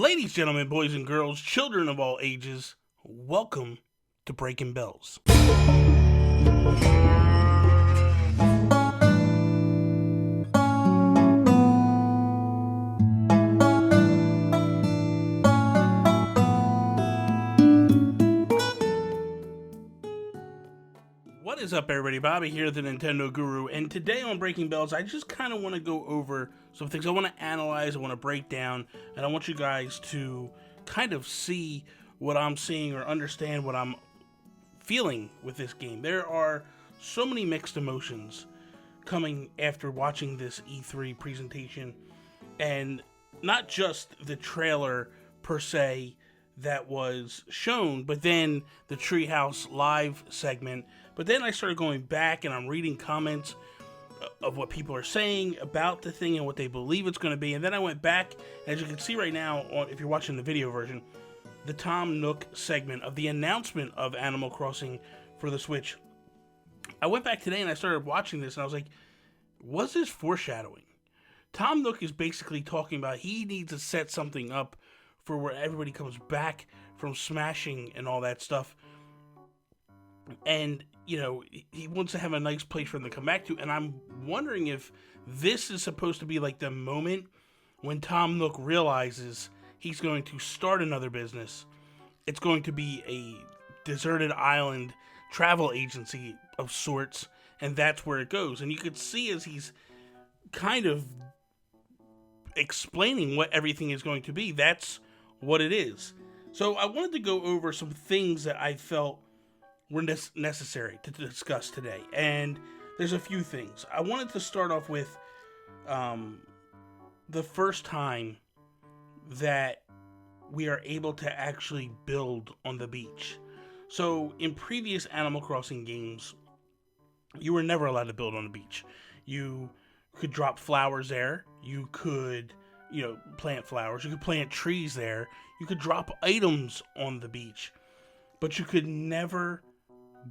Ladies, gentlemen, boys and girls, children of all ages, welcome to Breaking Bells. What is up, everybody? Bobby here, the Nintendo Guru, and today on Breaking Bells, I just kind of want to go over some things I want to analyze, I want to break down, and I want you guys to kind of see what I'm seeing or understand what I'm feeling with this game. There are so many mixed emotions coming after watching this E3 presentation, and not just the trailer per se that was shown, but then the Treehouse Live segment. But then I started going back and I'm reading comments of what people are saying about the thing and what they believe it's going to be. And then I went back, and as you can see right now, if you're watching the video version, the Tom Nook segment of the announcement of Animal Crossing for the Switch. I went back today and I started watching this and I was like, was this foreshadowing? Tom Nook is basically talking about he needs to set something up for where everybody comes back from smashing and all that stuff. And, you know, he wants to have a nice place for them to come back to. And I'm wondering if this is supposed to be like the moment when Tom Nook realizes he's going to start another business. It's going to be a deserted island travel agency of sorts. And that's where it goes. And you could see as he's kind of explaining what everything is going to be, that's what it is. So I wanted to go over some things that I felt were necessary to discuss today, and there's a few things. I wanted to start off with the first time that we are able to actually build on the beach. So in previous Animal Crossing games, you were never allowed to build on the beach. You could drop flowers there, you could plant flowers, you could plant trees there, you could drop items on the beach, but you could never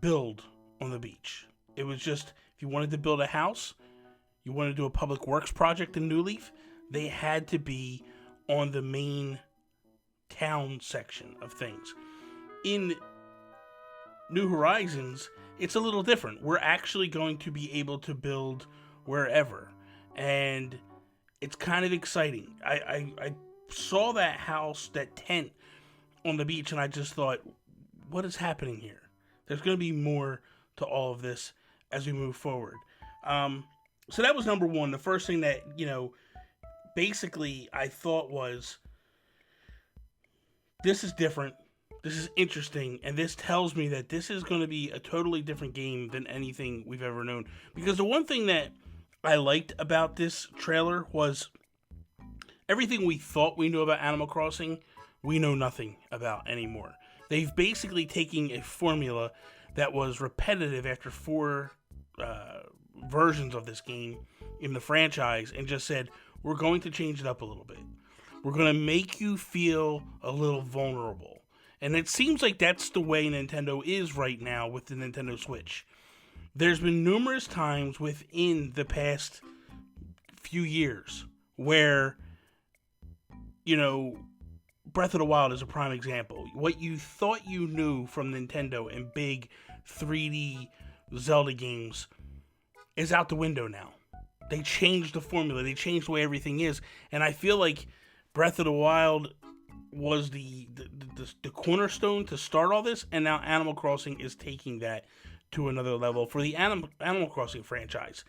build on the beach. It was just, if you wanted to build a house, you wanted to do a public works project in New Leaf, they had to be on the main town section of things. In New Horizons, it's a little different. We're actually going to be able to build wherever, and it's kind of exciting. I saw that house, that tent on the beach, and I just thought, what is happening here? There's going to be more to all of this as we move forward. So that was number one. The first thing that, basically I thought was, this is different, this is interesting, and this tells me that this is going to be a totally different game than anything we've ever known. Because the one thing that I liked about this trailer was everything we thought we knew about Animal Crossing, we know nothing about anymore. They've basically taken a formula that was repetitive after four versions of this game in the franchise and just said, we're going to change it up a little bit. We're going to make you feel a little vulnerable. And it seems like that's the way Nintendo is right now with the Nintendo Switch. There's been numerous times within the past few years where, Breath of the Wild is a prime example. What you thought you knew from Nintendo and big 3D Zelda games is out the window now. They changed the formula. They changed the way everything is. And I feel like Breath of the Wild was the cornerstone to start all this. And now Animal Crossing is taking that to another level for the Animal Crossing franchise.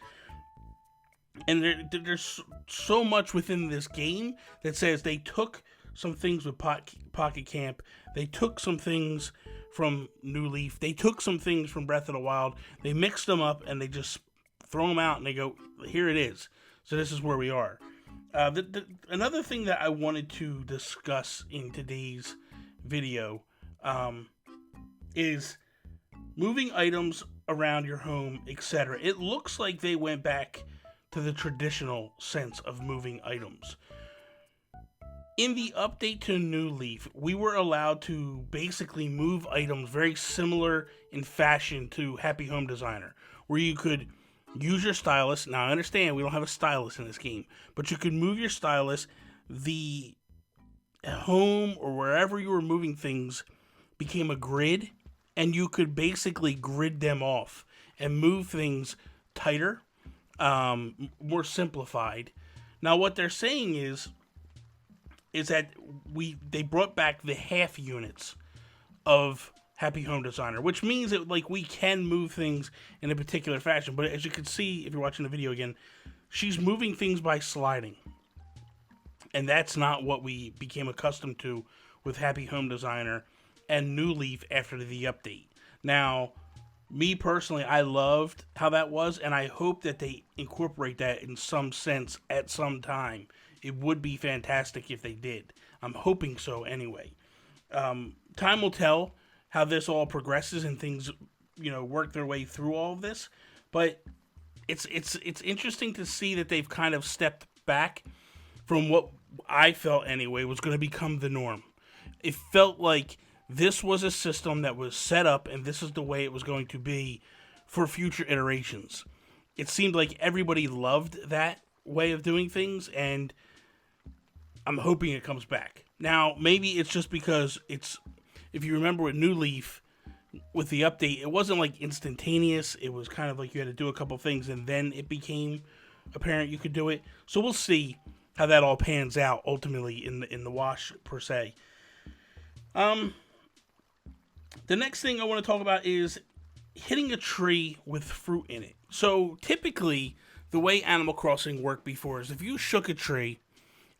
And there's so much within this game that says they took some things with Pocket Camp, they took some things from New Leaf, they took some things from Breath of the Wild, they mixed them up, and they just throw them out, and they go, here it is. So this is where we are. Another thing that I wanted to discuss in today's video is moving items around your home, etc. It looks like they went back to the traditional sense of moving items. In the update to New Leaf, we were allowed to basically move items very similar in fashion to Happy Home Designer, where you could use your stylus. Now, I understand we don't have a stylus in this game, but you could move your stylus. The home or wherever you were moving things became a grid, and you could basically grid them off and move things tighter, more simplified. Now, what they're saying is that they brought back the half units of Happy Home Designer, which means that like we can move things in a particular fashion. But as you can see, if you're watching the video again, she's moving things by sliding, and that's not what we became accustomed to with Happy Home Designer and New Leaf after the update. Now, me personally, I loved how that was, and I hope that they incorporate that in some sense at some time. It would be fantastic if they did. I'm hoping so anyway. Time will tell how this all progresses and things, work their way through all of this. But it's interesting to see that they've kind of stepped back from what I felt anyway was going to become the norm. It felt like this was a system that was set up, and this is the way it was going to be for future iterations. It seemed like everybody loved that way of doing things, and I'm hoping it comes back. Now, maybe it's just because if you remember with New Leaf, with the update, it wasn't like instantaneous. It was kind of like you had to do a couple things, and then it became apparent you could do it. So we'll see how that all pans out ultimately in the wash per se. The next thing I want to talk about is hitting a tree with fruit in it. So typically, the way Animal Crossing worked before is if you shook a tree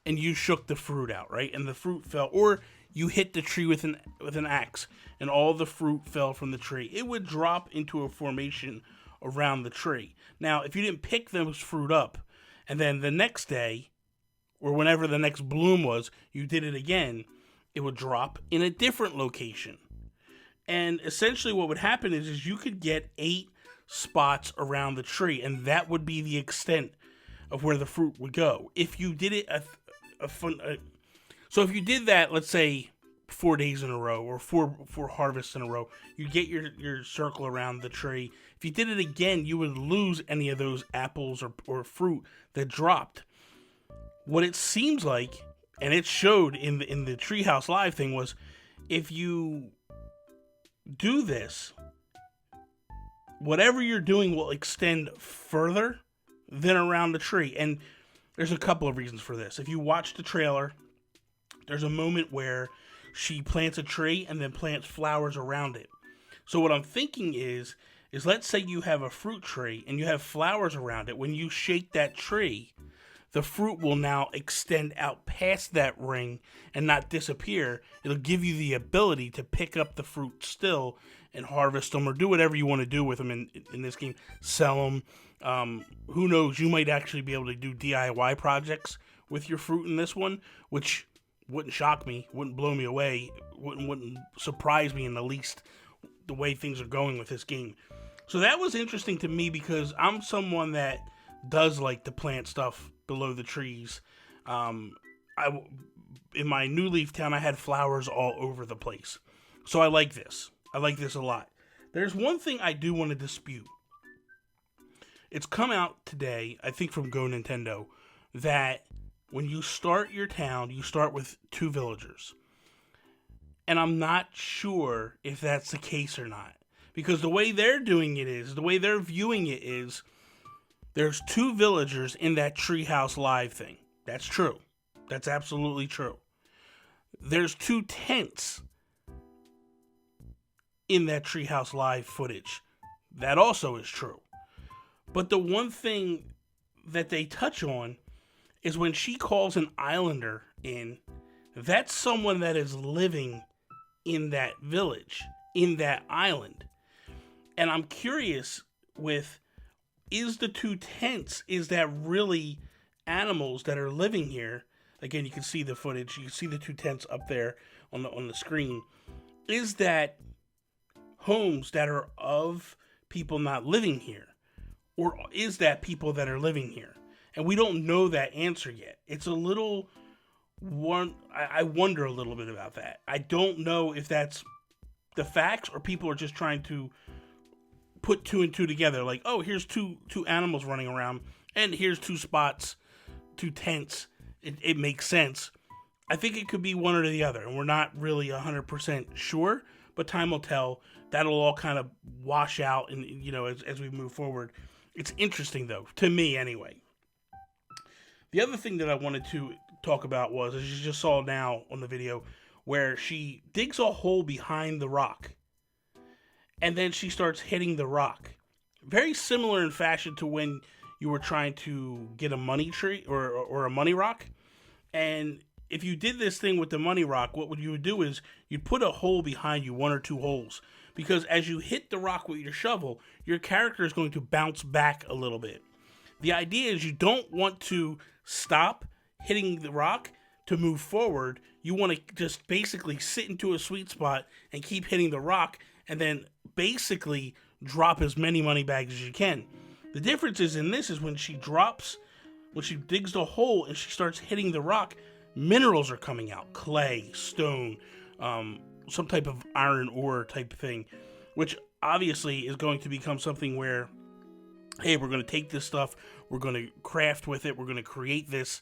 and you shook the fruit out, right, and the fruit fell, or you hit the tree with an axe and all the fruit fell from the tree, it would drop into a formation around the tree. Now, if you didn't pick those fruit up, and then the next day, or whenever the next bloom was, you did it again, it would drop in a different location. And essentially what would happen is you could get 8 spots around the tree, and that would be the extent of where the fruit would go. If you did it so if you did that, let's say 4 days in a row, or four harvests in a row, you get your circle around the tree. If you did it again, you would lose any of those apples or fruit that dropped. What it seems like, and it showed in the Treehouse Live thing, was if you do this, whatever you're doing will extend further than around the tree. And there's a couple of reasons for this. If you watch the trailer, there's a moment where she plants a tree and then plants flowers around it. So what I'm thinking is let's say you have a fruit tree and you have flowers around it. When you shake that tree, the fruit will now extend out past that ring and not disappear. It'll give you the ability to pick up the fruit still and harvest them, or do whatever you want to do with them in this game. Sell them. Who knows? You might actually be able to do DIY projects with your fruit in this one, which wouldn't shock me, wouldn't blow me away, wouldn't surprise me in the least, the way things are going with this game. So that was interesting to me because I'm someone that does like to plant stuff below the trees. In my New Leaf town, I had flowers all over the place. So I like this. I like this a lot. There's one thing I do want to dispute. It's come out today, I think from Go Nintendo, that when you start your town, you start with 2 villagers. And I'm not sure if that's the case or not. Because the way they're doing it is, the way they're viewing it is, there's 2 villagers in that Treehouse Live thing. That's true. That's absolutely true. There's 2 tents in that Treehouse Live footage. That also is true. But the one thing that they touch on is when she calls an islander in, that's someone that is living in that village, in that island. And I'm curious with, is the 2 tents, is that really animals that are living here? Again, you can see the footage. You can see the 2 tents up there on the screen. Is that homes that are of people not living here? Or is that people that are living here? And we don't know that answer yet. It's a little I wonder a little bit about that. I don't know if that's the facts or people are just trying to put 2 and 2 together. Like, oh, here's two animals running around, and here's 2 spots, 2 tents. It makes sense. I think it could be one or the other, and we're not really 100% sure, but time will tell. That'll all kind of wash out, and as we move forward. It's interesting, though, to me anyway. The other thing that I wanted to talk about was, as you just saw now on the video, where she digs a hole behind the rock, and then she starts hitting the rock. Very similar in fashion to when you were trying to get a money tree or a money rock. And if you did this thing with the money rock, what you would do is you'd put a hole behind you, 1 or 2 holes. Because as you hit the rock with your shovel, your character is going to bounce back a little bit. The idea is you don't want to stop hitting the rock to move forward. You want to just basically sit into a sweet spot and keep hitting the rock, and then basically drop as many money bags as you can. The difference is in this is when she digs the hole and she starts hitting the rock, minerals are coming out. Clay, stone, some type of iron ore type thing, which obviously is going to become something where, hey, we're going to take this stuff, we're going to craft with it, we're going to create this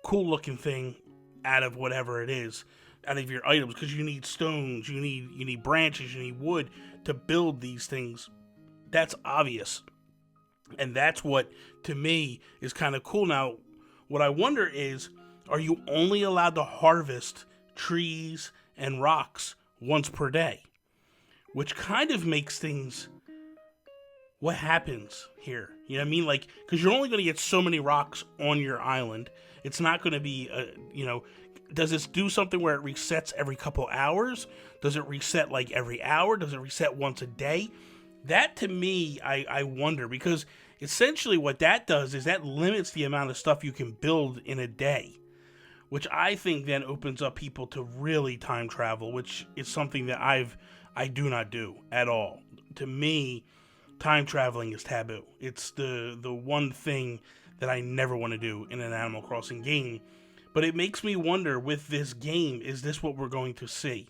cool looking thing out of whatever it is, out of your items, because you need stones, you need branches, you need wood to build these things. That's obvious. And that's what, to me, is kind of cool. Now, what I wonder is, are you only allowed to harvest trees and rocks once per day? Which kind of makes things, what happens here? You know what I mean? Like, because you're only going to get so many rocks on your island. It's not going to be, does this do something where it resets every couple hours? Does it reset like every hour? Does it reset once a day? That, to me, I wonder, because essentially what that does is that limits the amount of stuff you can build in a day, which I think then opens up people to really time travel, which is something that I do not do at all. To me, time traveling is taboo. It's the one thing that I never want to do in an Animal Crossing game. But it makes me wonder, with this game, is this what we're going to see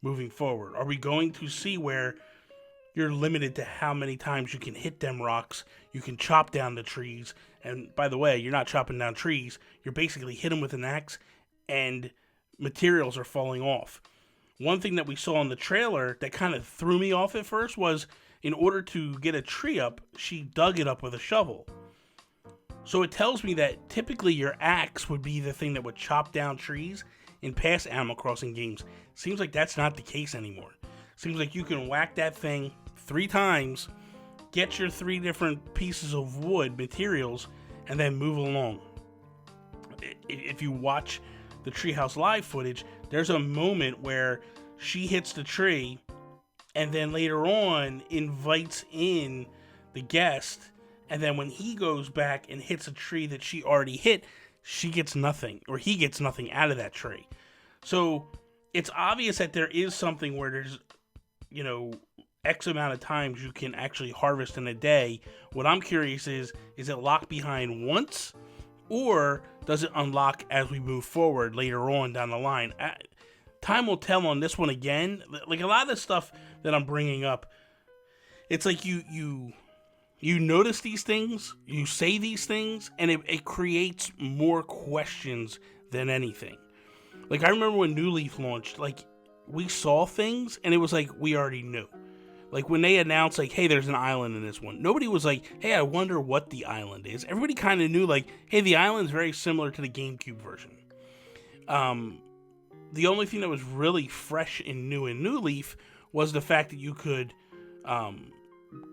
moving forward? Are we going to see where you're limited to how many times you can hit them rocks, you can chop down the trees, and by the way, you're not chopping down trees, you're basically hit them with an axe, and materials are falling off. One thing that we saw in the trailer that kind of threw me off at first was, in order to get a tree up, she dug it up with a shovel. So it tells me that typically your axe would be the thing that would chop down trees in past Animal Crossing games. Seems like that's not the case anymore. Seems like you can whack that thing 3 times, get your 3 different pieces of wood materials, and then move along. If you watch the Treehouse Live footage, there's a moment where she hits the tree and then later on invites in the guest, and then when he goes back and hits a tree that she already hit, she gets nothing, or he gets nothing out of that tree. So it's obvious that there is something where there's, X amount of times you can actually harvest in a day. What I'm curious is it locked behind once, or does it unlock as we move forward later on down the line? Time will tell on this one again. Like, a lot of the stuff that I'm bringing up, it's like you notice these things, you say these things, and it creates more questions than anything. Like, I remember when New Leaf launched, like, we saw things, and it was like we already knew. Like, when they announced, like, hey, there's an island in this one, nobody was like, hey, I wonder what the island is. Everybody kind of knew, like, hey, the island's very similar to the GameCube version. The only thing that was really fresh and new in New Leaf was the fact that you could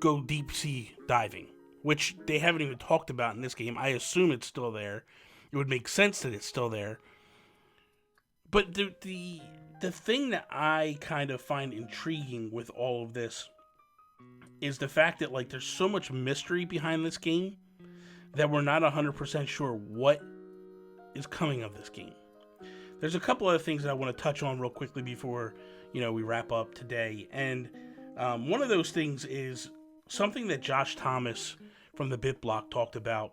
go deep sea diving, which they haven't even talked about in this game. I assume it's still there. It would make sense that it's still there. But the thing that I kind of find intriguing with all of this is the fact that, like, there's so much mystery behind this game that we're not 100% sure what is coming of this game. There's a couple other things that I want to touch on real quickly before, we wrap up today. And one of those things is something that Josh Thomas from the BitBlock talked about.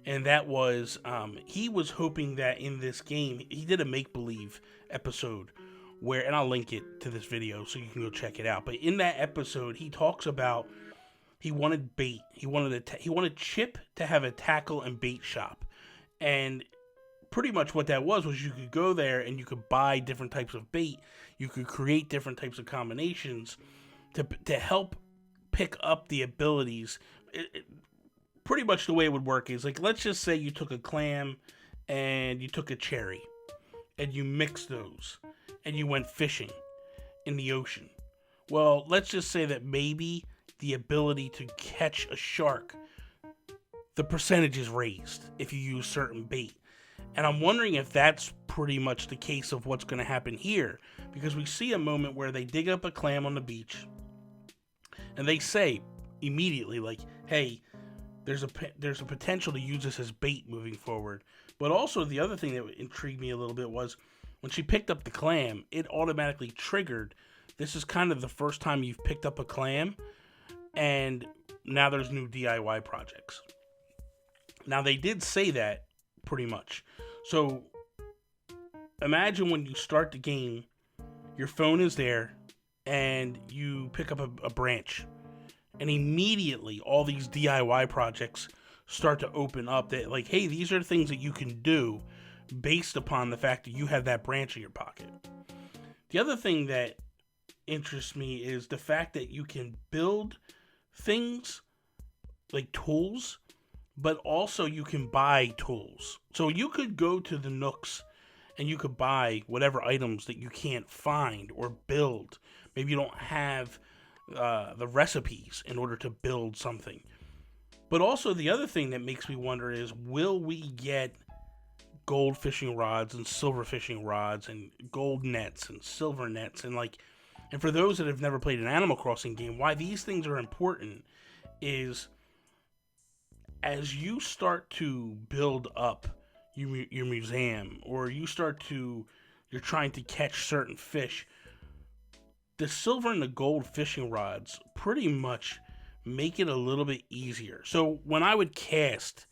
And that was, he was hoping that in this game, he did a make-believe episode where, and I'll link it to this video so you can go check it out. But in that episode, he talks about he wanted bait. He wanted Chip to have a tackle and bait shop. And pretty much what that was you could go there and you could buy different types of bait. You could create different types of combinations to help pick up the abilities. Pretty much the way it would work is, like, let's just say you took a clam and you took a cherry and you mixed those and you went fishing in the ocean. Well, let's just say that maybe the ability to catch a shark, the percentage is raised if you use certain bait. And I'm wondering if that's pretty much the case of what's going to happen here, because we see a moment where they dig up a clam on the beach and they say immediately, like, hey, there's a potential to use this as bait moving forward. But also the other thing that intrigued me a little bit was when she picked up the clam, it automatically triggered. This is kind of the first time you've picked up a clam, and now there's new DIY projects. Now, they did say that pretty much. So imagine when you start the game, your phone is there, and you pick up a branch, and immediately all these DIY projects start to open up that, like, hey, these are things that you can do based upon the fact that you have that branch in your pocket. The other thing that interests me is the fact that you can build things like tools, but also you can buy tools. So you could go to the Nooks and you could buy whatever items that you can't find or build. Maybe you don't have the recipes in order to build something. But also the other thing that makes me wonder is, will we get gold fishing rods and silver fishing rods and gold nets and silver nets? And for those that have never played an Animal Crossing game, why these things are important is, as you start to build up your museum, or you're trying to catch certain fish, the silver and the gold fishing rods pretty much make it a little bit easier. So when I would cast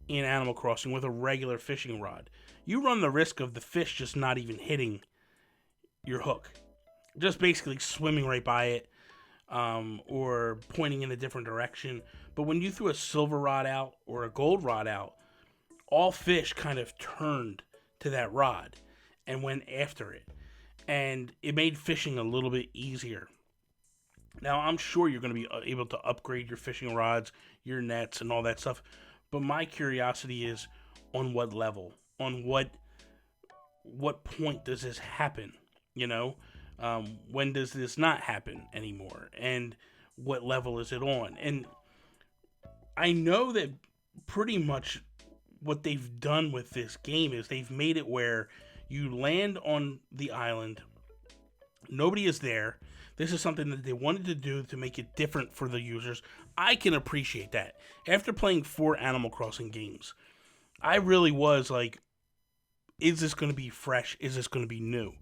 in Animal Crossing with a regular fishing rod, you run the risk of the fish just not even hitting your hook, just basically swimming right by it, or pointing in a different direction. But when you threw a silver rod out or a gold rod out, all fish kind of turned to that rod and went after it, and it made fishing a little bit easier. Now, I'm sure you're going to be able to upgrade your fishing rods, your nets, and all that stuff. But my curiosity is, on what level? On what point does this happen? You know? When does this not happen anymore? And what level is it on? And I know that pretty much what they've done with this game is they've made it where you land on the island, nobody is there. This is something that they wanted to do to make it different for the users. I can appreciate that. After playing 4 Animal Crossing games, I really was like, is this going to be fresh? Is this going to be new?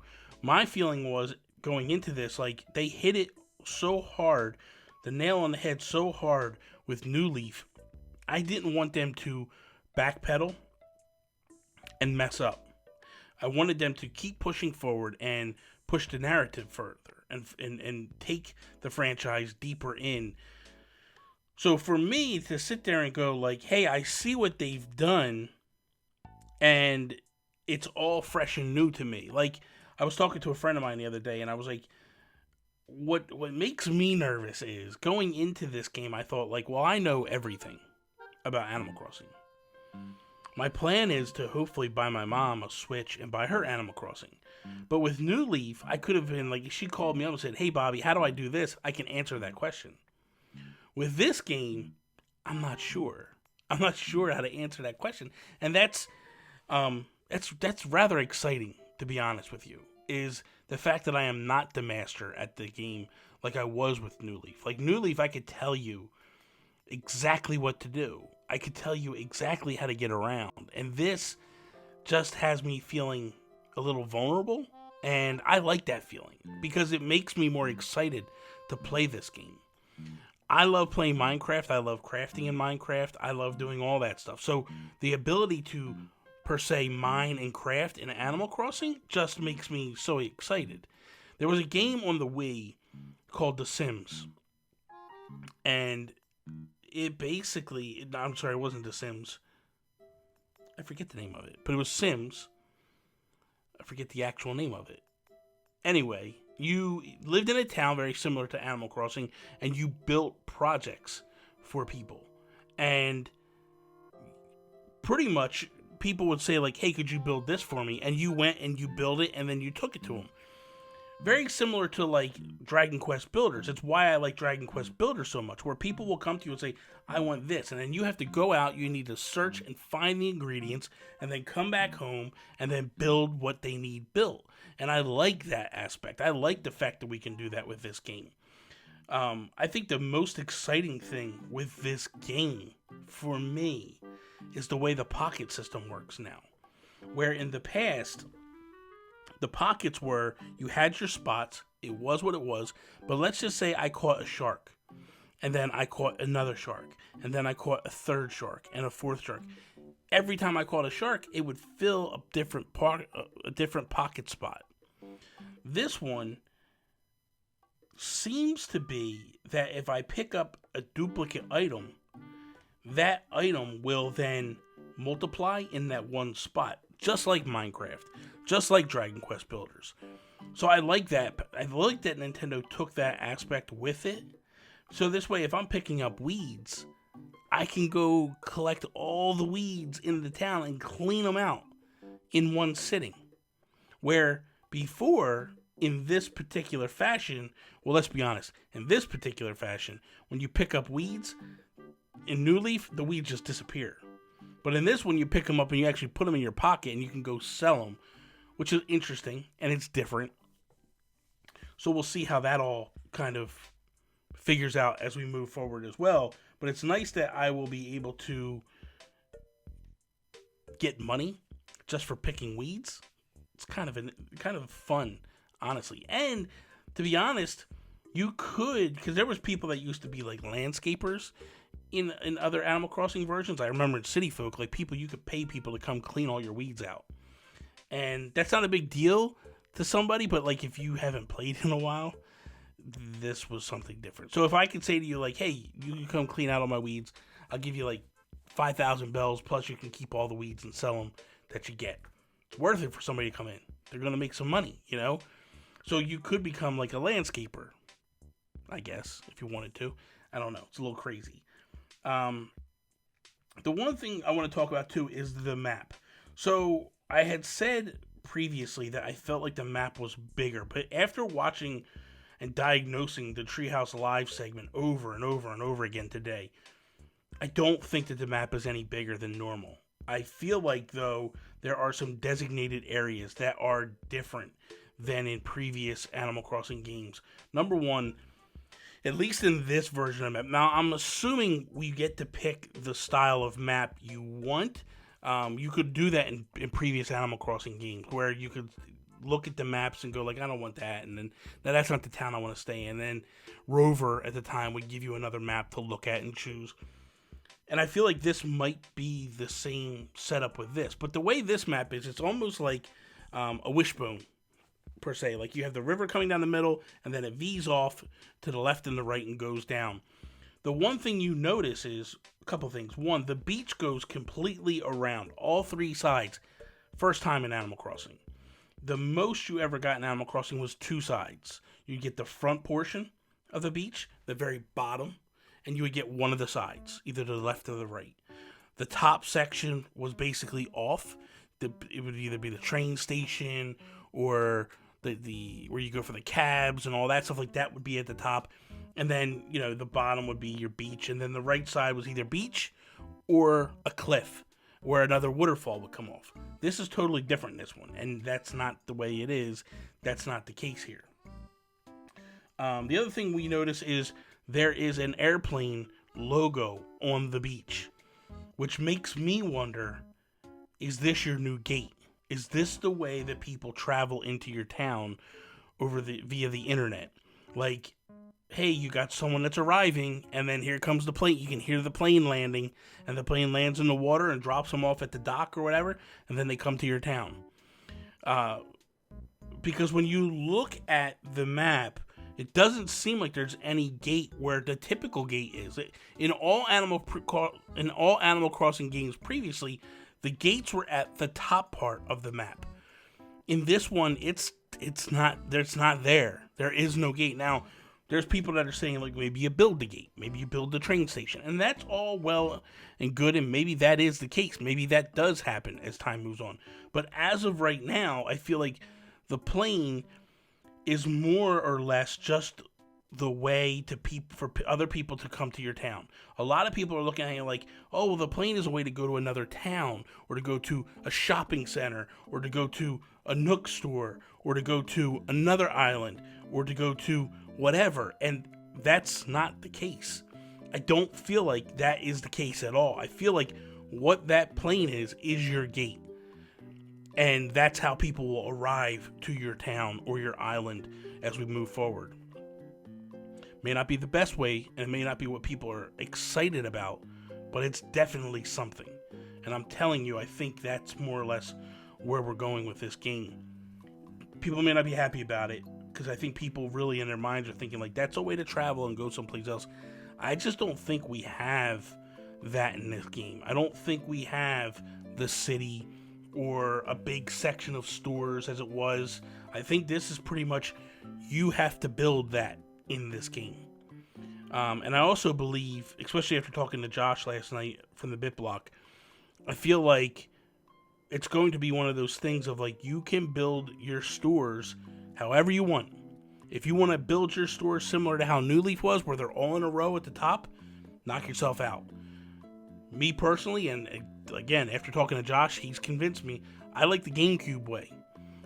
My feeling was, going into this, like, they hit it so hard, the nail on the head so hard with New Leaf, I didn't want them to backpedal and mess up. I wanted them to keep pushing forward and push the narrative further and take the franchise deeper in. So for me to sit there and go like, hey, I see what they've done, and it's all fresh and new to me. Like, I was talking to a friend of mine the other day, and I was like, what makes me nervous is, going into this game, I thought, like, well, I know everything about Animal Crossing. My plan is to hopefully buy my mom a Switch and buy her Animal Crossing. But with New Leaf, I could have been like, she called me up and said, hey, Bobby, how do I do this? I can answer that question. With this game, I'm not sure. I'm not sure how to answer that question. And that's rather exciting, to be honest with you, is the fact that I am not the master at the game like I was with New Leaf. Like, New Leaf, I could tell you exactly what to do. I could tell you exactly how to get around. And this just has me feeling a little vulnerable. And I like that feeling because it makes me more excited to play this game. I love playing Minecraft. I love crafting in Minecraft. I love doing all that stuff. So the ability to, per se, mine and craft in Animal Crossing just makes me so excited. There was a game on the Wii called The Sims. And it basically, I'm sorry, it wasn't The Sims. I forget the name of it, but it was Sims. I forget the actual name of it. Anyway, you lived in a town very similar to Animal Crossing, and you built projects for people. And pretty much, people would say, like, hey, could you build this for me? And you went and you built it, and then you took it to them. Very similar to, like, Dragon Quest Builders. It's why I like Dragon Quest Builders so much, where people will come to you and say, I want this. And then you have to go out, you need to search and find the ingredients, and then come back home and then build what they need built. And I like that aspect. I like the fact that we can do that with this game. I think the most exciting thing with this game, for me, is the way the pocket system works now. Where in the past, the pockets were, you had your spots, it was what it was, but let's just say I caught a shark, and then I caught another shark, and then I caught a third shark, and a fourth shark. Every time I caught a shark, it would fill a different pocket spot. This one seems to be that if I pick up a duplicate item, that item will then multiply in that one spot, just like Minecraft, just like Dragon Quest Builders. So I like that. I like that Nintendo took that aspect with it. So this way, if I'm picking up weeds, I can go collect all the weeds in the town and clean them out in one sitting. Where before, in this particular fashion, well, let's be honest, in this particular fashion, when you pick up weeds, in New Leaf, the weeds just disappear. But in this one, you pick them up and you actually put them in your pocket and you can go sell them, which is interesting and it's different. So we'll see how that all kind of figures out as we move forward as well. But it's nice that I will be able to get money just for picking weeds. It's kind of fun, honestly. And to be honest, you could, because there was people that used to be like landscapers in other Animal Crossing versions. I remember in City Folk, like people, you could pay people to come clean all your weeds out. And that's not a big deal to somebody, but like if you haven't played in a while, this was something different. So if I could say to you like, hey, you can come clean out all my weeds, I'll give you like 5,000 bells, plus you can keep all the weeds and sell them that you get. It's worth it for somebody to come in. They're going to make some money, you know? So you could become like a landscaper, I guess, if you wanted to. I don't know. It's a little crazy. The one thing I want to talk about too is the map. So I had said previously that I felt like the map was bigger, but after watching and diagnosing the Treehouse Live segment over and over and over again today, I don't think that the map is any bigger than normal. I feel like, though, there are some designated areas that are different than in previous Animal Crossing games. Number one, at least in this version of the map. Now, I'm assuming we get to pick the style of map you want. You could do that in previous Animal Crossing games, where you could look at the maps and go like, I don't want that, and then that's not the town I want to stay in. And then Rover at the time would give you another map to look at and choose. And I feel like this might be the same setup with this. But the way this map is, it's almost like a wishbone, per se. Like you have the river coming down the middle, and then it V's off to the left and the right and goes down. The one thing you notice is a couple things. One, the beach goes completely around all three sides. First time in Animal Crossing. The most you ever got in Animal Crossing was two sides. You get the front portion of the beach, the very bottom, and you would get one of the sides, either to the left or the right. The top section was basically off. It would either be the train station or the where you go for the cabs and all that stuff like that would be at the top. And then, you know, the bottom would be your beach. And then the right side was either beach or a cliff where another waterfall would come off. This is totally different in this one. And that's not the way it is. That's not the case here. The other thing we notice is there is an airplane logo on the beach, which makes me wonder, is this your new gate? Is this the way that people travel into your town via the internet? Like, hey, you got someone that's arriving, and then here comes the plane. You can hear the plane landing, and the plane lands in the water and drops them off at the dock or whatever, and then they come to your town. Because when you look at the map, it doesn't seem like there's any gate where the typical gate is. In all Animal Crossing games previously, The gates were at the top part of the map. In this one, it's not there. There is no gate. Now, there's people that are saying, like, maybe you build the gate, maybe you build the train station, and that's all well and good, and maybe that is the case. Maybe that does happen as time moves on. But as of right now, I feel like the plane is more or less just the way to for other people to come to your town. A lot of people are looking at it like, oh, well, the plane is a way to go to another town, or to go to a shopping center, or to go to a Nook store, or to go to another island, or to go to whatever. And that's not the case. I don't feel like that is the case at all. I feel like what that plane is your gate. And that's how people will arrive to your town or your island as we move forward. May not be the best way, and it may not be what people are excited about, but it's definitely something. And I'm telling you, I think that's more or less where we're going with this game. People may not be happy about it, because I think people really in their minds are thinking, like, that's a way to travel and go someplace else. I just don't think we have that in this game. I don't think we have the city or a big section of stores as it was. I think this is pretty much, you have to build that in this game. And I also believe, especially after talking to Josh last night from the BitBlock, I feel like it's going to be one of those things of, like, you can build your stores however you want. If you want to build your stores similar to how New Leaf was, where they're all in a row at the top, knock yourself out. Me personally, and again, after talking to Josh, he's convinced me, I like the GameCube way,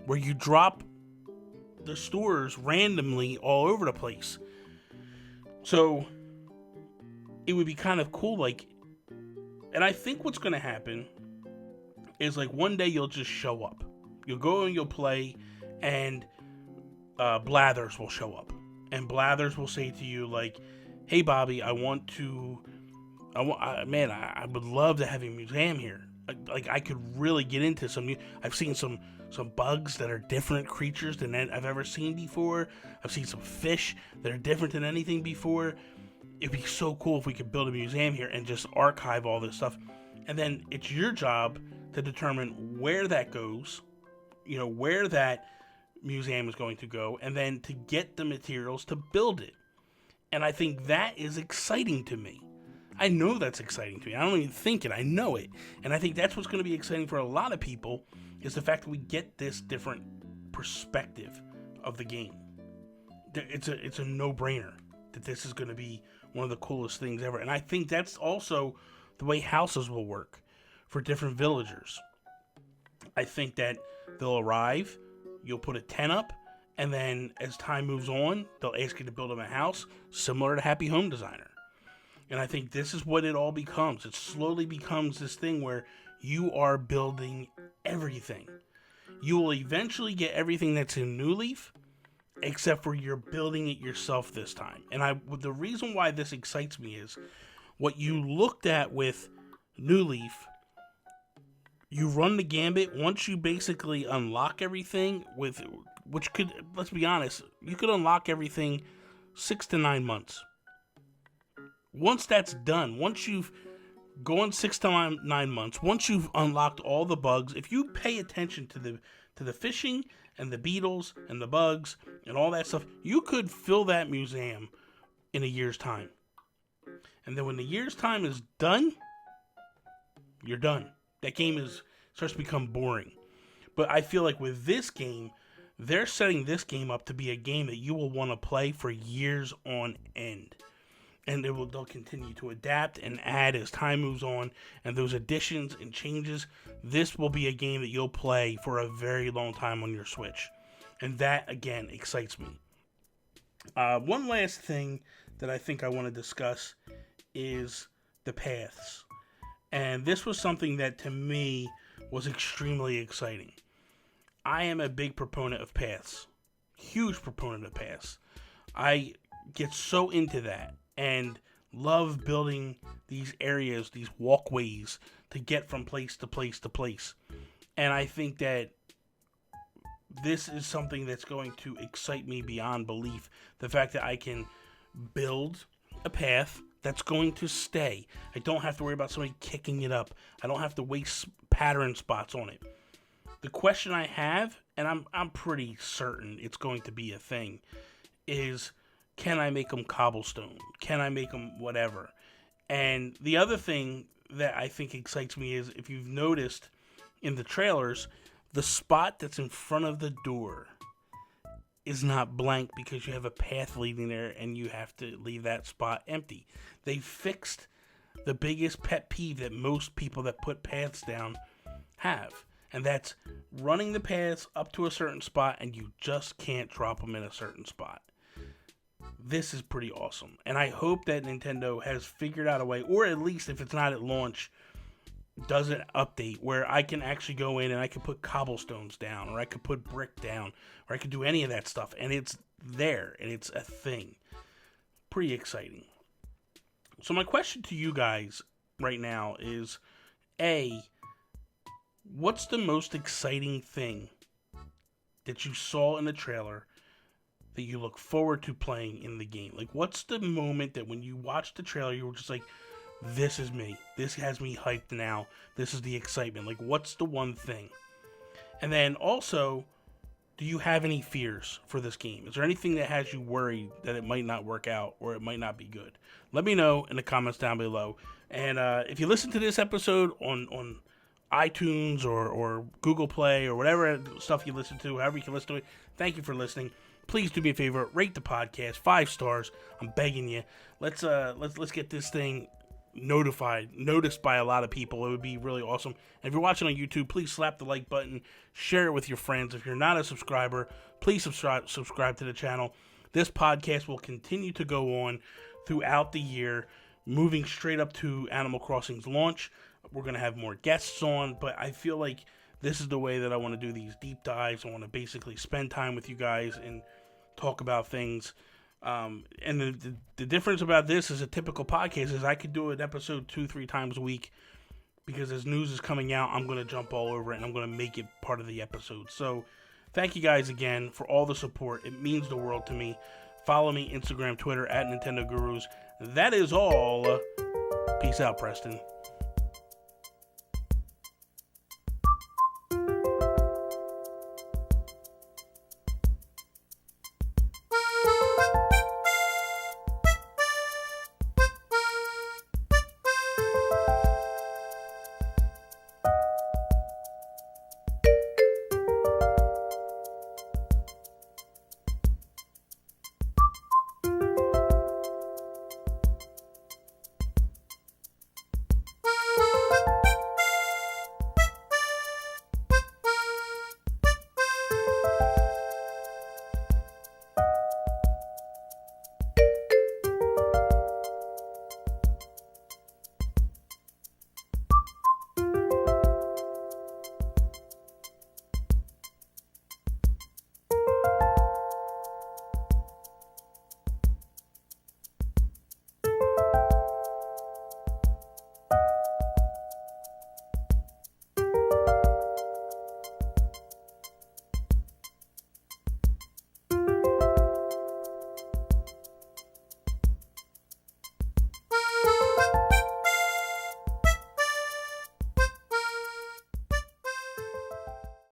where you drop the stores randomly all over the place. So it would be kind of cool, like, and I think what's going to happen is, like, one day you'll just show up. You'll go and you'll play, and Blathers will show up, and Blathers will say to you, like, hey Bobby, I would love to have a museum here. Like, I could really get into some. I've seen some bugs that are different creatures than I've ever seen before. I've seen some fish that are different than anything before. It'd be so cool if we could build a museum here and just archive all this stuff. And then it's your job to determine where that goes, where that museum is going to go, and then to get the materials to build it. And I think that is exciting to me. I know that's exciting to me. I don't even think it. I know it. And I think that's what's going to be exciting for a lot of people, is the fact that we get this different perspective of the game. It's a no-brainer that this is going to be one of the coolest things ever. And I think that's also the way houses will work for different villagers. I think that they'll arrive, you'll put a tent up, and then as time moves on, they'll ask you to build them a house similar to Happy Home Designer. And I think this is what it all becomes. It slowly becomes this thing where you are building everything. You will eventually get everything that's in New Leaf, except for you're building it yourself this time. And the reason why this excites me is what you looked at with New Leaf. You run the gambit. Once you basically unlock everything, which could, let's be honest, you could unlock everything 6 to 9 months. Once that's done, once you've gone 6 to 9 months, once you've unlocked all the bugs, if you pay attention to the fishing and the beetles and the bugs and all that stuff, you could fill that museum in a year's time. And then when the year's time is done, you're done. That game starts to become boring. But I feel like with this game, they're setting this game up to be a game that you will want to play for years on end. And they'll continue to adapt and add as time moves on. And those additions and changes, this will be a game that you'll play for a very long time on your Switch. And that, again, excites me. One last thing that I think I want to discuss is the paths. And this was something that, to me, was extremely exciting. I am a big proponent of paths. Huge proponent of paths. I get so into that and love building these areas, these walkways, to get from place to place to place. And I think that this is something that's going to excite me beyond belief. The fact that I can build a path that's going to stay. I don't have to worry about somebody kicking it up. I don't have to waste pattern spots on it. The question I have, and I'm pretty certain it's going to be a thing, is can I make them cobblestone? Can I make them whatever? And the other thing that I think excites me is, if you've noticed in the trailers, the spot that's in front of the door is not blank because you have a path leading there and you have to leave that spot empty. They fixed the biggest pet peeve that most people that put paths down have, and that's running the paths up to a certain spot and you just can't drop them in a certain spot. This is pretty awesome, and I hope that Nintendo has figured out a way, or at least if it's not at launch, does an update where I can actually go in and I can put cobblestones down, or I could put brick down, or I could do any of that stuff, and it's there, and it's a thing. Pretty exciting. So my question to you guys right now is, A, what's the most exciting thing that you saw in the trailer that you look forward to playing in the game? Like, what's the moment that when you watched the trailer, you were just like, this is me. This has me hyped now. This is the excitement. Like, what's the one thing? And then also, do you have any fears for this game? Is there anything that has you worried that it might not work out or it might not be good? Let me know in the comments down below. And if you listen to this episode on iTunes or Google Play or whatever stuff you listen to, however you can listen to it, thank you for listening. Please do me a favor, rate the podcast 5 stars. I'm begging you. Let's get this thing noticed by a lot of people. It would be really awesome. And if you're watching on YouTube, please slap the like button, share it with your friends. If you're not a subscriber, please subscribe to the channel. This podcast will continue to go on throughout the year, moving straight up to Animal Crossing's launch. We're going to have more guests on, but I feel like this is the way that I want to do these deep dives. I want to basically spend time with you guys and talk about things. And the difference about this is a typical podcast is I could do an episode 2-3 times a week, because as news is coming out, I'm going to jump all over it and I'm going to make it part of the episode. So thank you guys again for all the support. It means the world to me. Follow me Instagram, Twitter @Nintendo Gurus. That is all. Peace out, Preston.